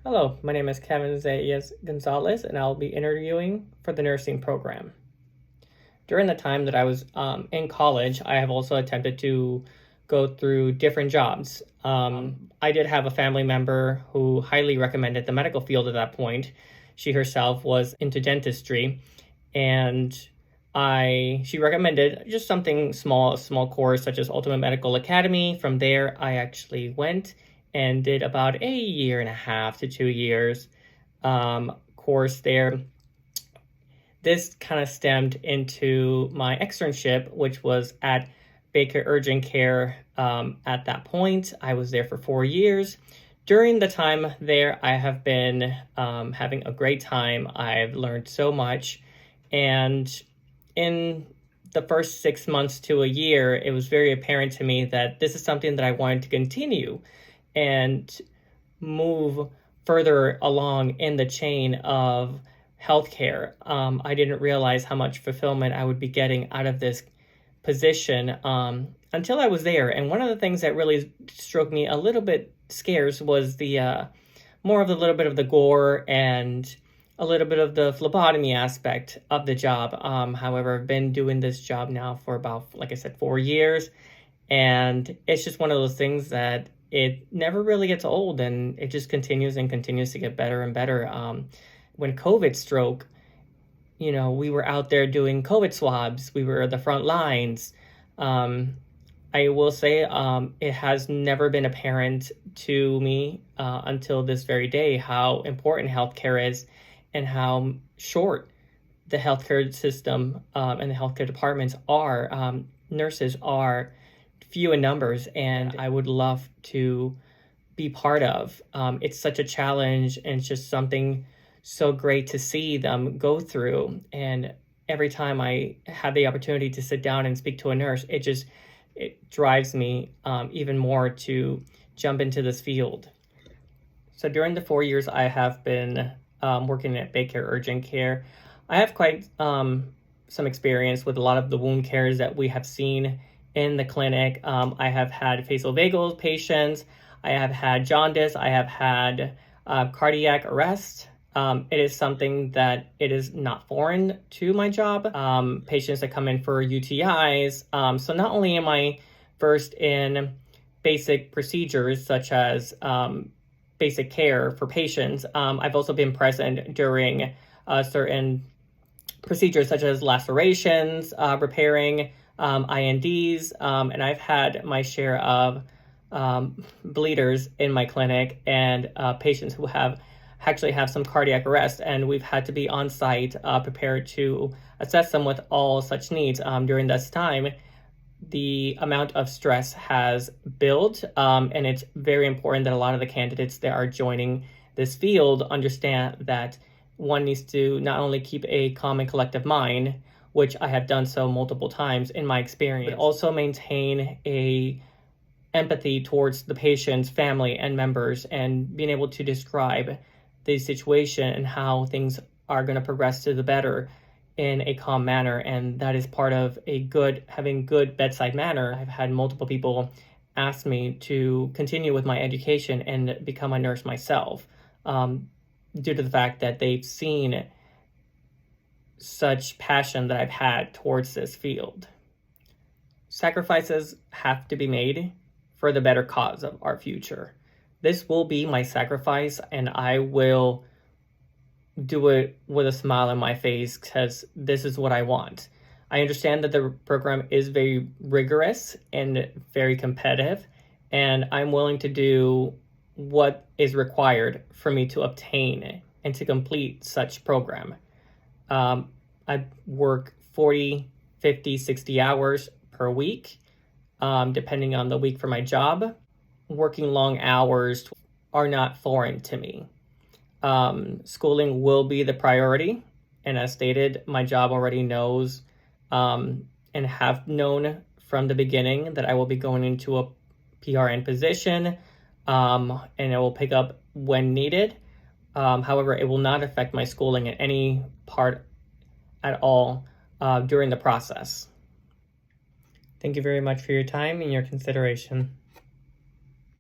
Hello, my name is Kevin Zayas Gonzalez, and I'll be interviewing for the nursing program. During the time that I was in college, I have also attempted to go through different jobs. I did have a family member who highly recommended the medical field at that point. She herself was into dentistry, and she recommended just something small, a small course such as Ultimate Medical Academy. From there, I actually went and did about a year and a half to 2 years course there. This kind of stemmed into my externship, which was at Baker Urgent Care. At that point, I was there for 4 years. During the time there, I have been having a great time. I've learned so much. And in the first 6 months to a year, it was very apparent to me that this is something that I wanted to continue and move further along in the chain of healthcare. I didn't realize how much fulfillment I would be getting out of this position until I was there. And one of the things that really struck me a little bit scarce was the more of the little bit of the gore and a little bit of the phlebotomy aspect of the job. However, I've been doing this job now for about, like I said, 4 years. And it's just one of those things that it never really gets old, and it just continues and continues to get better and better. When COVID struck, we were out there doing COVID swabs. We were the front lines. I will say it has never been apparent to me until this very day how important healthcare is and how short the healthcare system and the healthcare departments are. Nurses are few in numbers, and I would love to be part of. It's such a challenge, and it's just something so great to see them go through. And every time I have the opportunity to sit down and speak to a nurse, it drives me even more to jump into this field. So during the 4 years I have been working at Baker Urgent Care, I have quite some experience with a lot of the wound cares that we have seen in the clinic. I have had facial patients, I have had jaundice, I have had cardiac arrest. It is something that it is not foreign to my job. Patients that come in for UTIs. So not only am I versed in basic procedures such as basic care for patients, I've also been present during certain procedures such as lacerations, repairing INDs, and I've had my share of bleeders in my clinic and patients who actually have some cardiac arrest, and we've had to be on site prepared to assess them with all such needs. During this time, the amount of stress has built, and it's very important that a lot of the candidates that are joining this field understand that one needs to not only keep a calm and collective mind, which I have done so multiple times in my experience, but also maintain a empathy towards the patient's family and members, and being able to describe the situation and how things are going to progress to the better in a calm manner. And that is part of having good bedside manner. I've had multiple people ask me to continue with my education and become a nurse myself, due to the fact that they've seen such passion that I've had towards this field. Sacrifices have to be made for the better cause of our future. This will be my sacrifice, and I will do it with a smile on my face because this is what I want. I understand that the program is very rigorous and very competitive, and I'm willing to do what is required for me to obtain and to complete such program. I work 40, 50, 60 hours per week, depending on the week for my job. Working long hours are not foreign to me. Schooling will be the priority. And as stated, my job already knows and have known from the beginning that I will be going into a PRN position, and I will pick up when needed. However, it will not affect my schooling in any part at all during the process. Thank you very much for your time and your consideration.